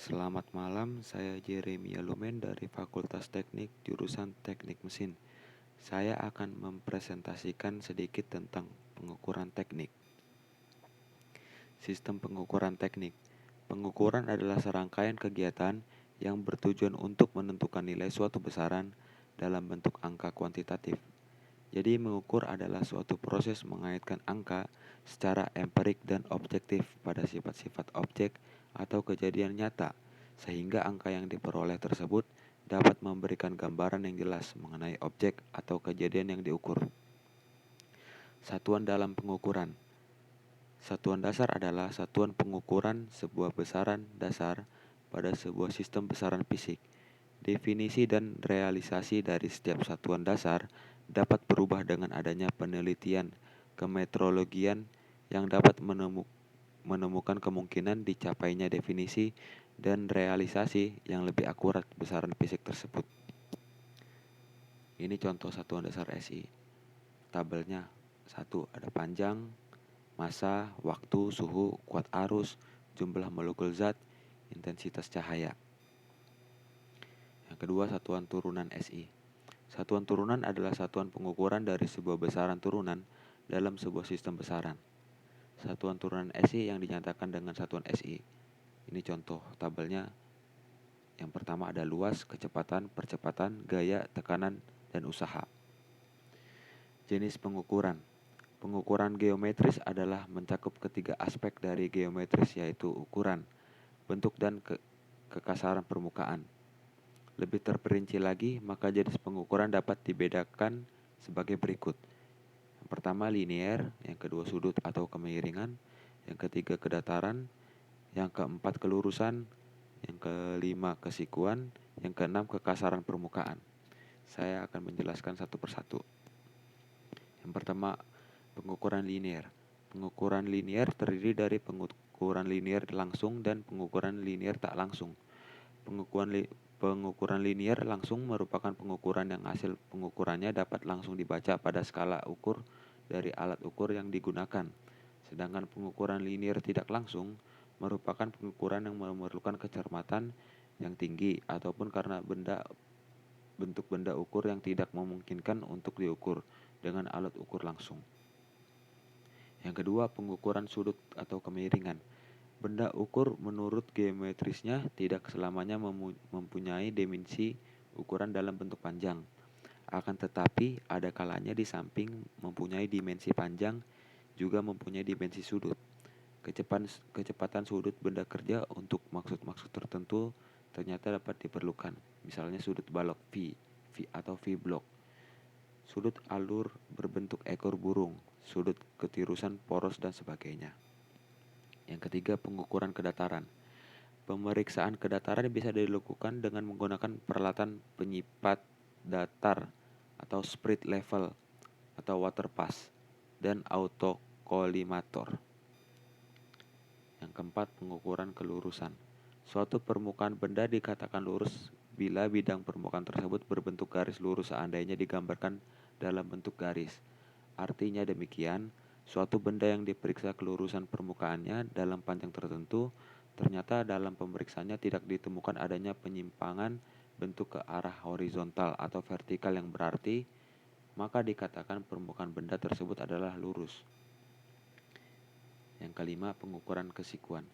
Selamat malam, saya Jeremia Lumen dari Fakultas Teknik jurusan Teknik Mesin. Saya akan mempresentasikan sedikit tentang pengukuran teknik. Sistem pengukuran teknik. Pengukuran adalah serangkaian kegiatan yang bertujuan untuk menentukan nilai suatu besaran dalam bentuk angka kuantitatif. Jadi mengukur adalah suatu proses mengaitkan angka secara empirik dan objektif pada sifat-sifat objek atau kejadian nyata, sehingga angka yang diperoleh tersebut dapat memberikan gambaran yang jelas mengenai objek atau kejadian yang diukur. Satuan dalam pengukuran. Satuan dasar adalah satuan pengukuran sebuah besaran dasar pada sebuah sistem besaran fisik. Definisi dan realisasi dari setiap satuan dasar dapat berubah dengan adanya penelitian kemetrologian yang dapat menemukan kemungkinan dicapainya definisi dan realisasi yang lebih akurat besaran fisik tersebut. Ini contoh satuan dasar SI. Tabelnya 1. Ada panjang, massa, waktu, suhu, kuat arus, jumlah molekul zat, intensitas cahaya. Yang kedua, satuan turunan SI. Satuan turunan adalah satuan pengukuran dari sebuah besaran turunan dalam sebuah sistem besaran. Satuan turunan SI yang dinyatakan dengan satuan SI. Ini contoh tabelnya. Yang pertama ada luas, kecepatan, percepatan, gaya, tekanan, dan usaha. Jenis pengukuran. Pengukuran geometris adalah mencakup ketiga aspek dari geometris, yaitu ukuran, bentuk, dan kekasaran permukaan. Lebih terperinci lagi, maka jenis pengukuran dapat dibedakan sebagai berikut. Yang pertama linear, yang kedua sudut atau kemiringan, yang ketiga kedataran, yang keempat kelurusan, yang kelima kesikuan, yang keenam kekasaran permukaan. Saya akan menjelaskan satu persatu. Yang pertama, pengukuran linear. Pengukuran linear terdiri dari pengukuran linear langsung dan pengukuran linear tak langsung. Pengukuran linear langsung merupakan pengukuran yang hasil pengukurannya dapat langsung dibaca pada skala ukur dari alat ukur yang digunakan. Sedangkan pengukuran linear tidak langsung merupakan pengukuran yang memerlukan kecermatan yang tinggi ataupun karena bentuk benda ukur yang tidak memungkinkan untuk diukur dengan alat ukur langsung. Yang kedua, pengukuran sudut atau kemiringan. Benda ukur menurut geometrisnya tidak selamanya mempunyai dimensi ukuran dalam bentuk panjang. Akan tetapi, ada kalanya di samping mempunyai dimensi panjang, juga mempunyai dimensi sudut. Kecepatan sudut benda kerja untuk maksud-maksud tertentu ternyata dapat diperlukan. Misalnya sudut balok V atau V blok. Sudut alur berbentuk ekor burung, sudut ketirusan poros, dan sebagainya. Yang ketiga, pengukuran kedataran. Pemeriksaan kedataran bisa dilakukan dengan menggunakan peralatan penyipat datar atau spirit level atau water pass dan autokolimator. Yang keempat, pengukuran kelurusan. Suatu permukaan benda dikatakan lurus bila bidang permukaan tersebut berbentuk garis lurus seandainya digambarkan dalam bentuk garis. Artinya demikian, suatu benda yang diperiksa kelurusan permukaannya dalam panjang tertentu, ternyata dalam pemeriksaannya tidak ditemukan adanya penyimpangan bentuk ke arah horizontal atau vertikal yang berarti, maka dikatakan permukaan benda tersebut adalah lurus. Yang kelima, pengukuran kesikuan.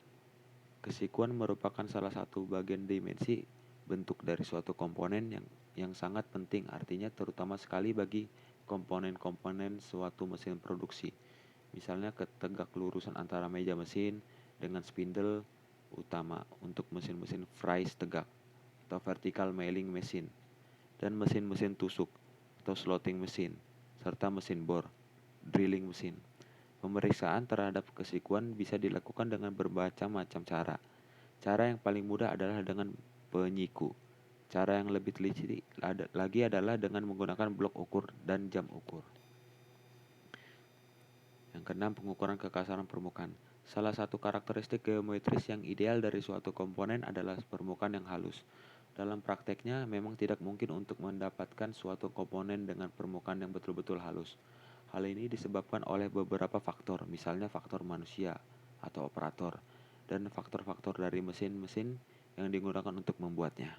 Kesikuan merupakan salah satu bagian dimensi bentuk dari suatu komponen yang sangat penting, artinya terutama sekali bagi komponen-komponen suatu mesin produksi. Misalnya tegak lurusan antara meja mesin dengan spindle utama untuk mesin-mesin Fries tegak atau vertical milling mesin, dan mesin-mesin tusuk atau slotting mesin, serta mesin bor, drilling mesin. Pemeriksaan terhadap kesikuan bisa dilakukan dengan bermacam-macam cara. Cara yang paling mudah adalah dengan penyiku. Cara yang lebih teliti lagi adalah dengan menggunakan blok ukur dan jam ukur. Yang keenam, pengukuran kekasaran permukaan. Salah satu karakteristik geometris yang ideal dari suatu komponen adalah permukaan yang halus. Dalam prakteknya, memang tidak mungkin untuk mendapatkan suatu komponen dengan permukaan yang betul-betul halus. Hal ini disebabkan oleh beberapa faktor, misalnya faktor manusia atau operator, dan faktor-faktor dari mesin-mesin yang digunakan untuk membuatnya.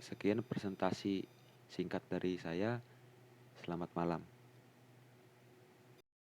Sekian presentasi singkat dari saya. Selamat malam.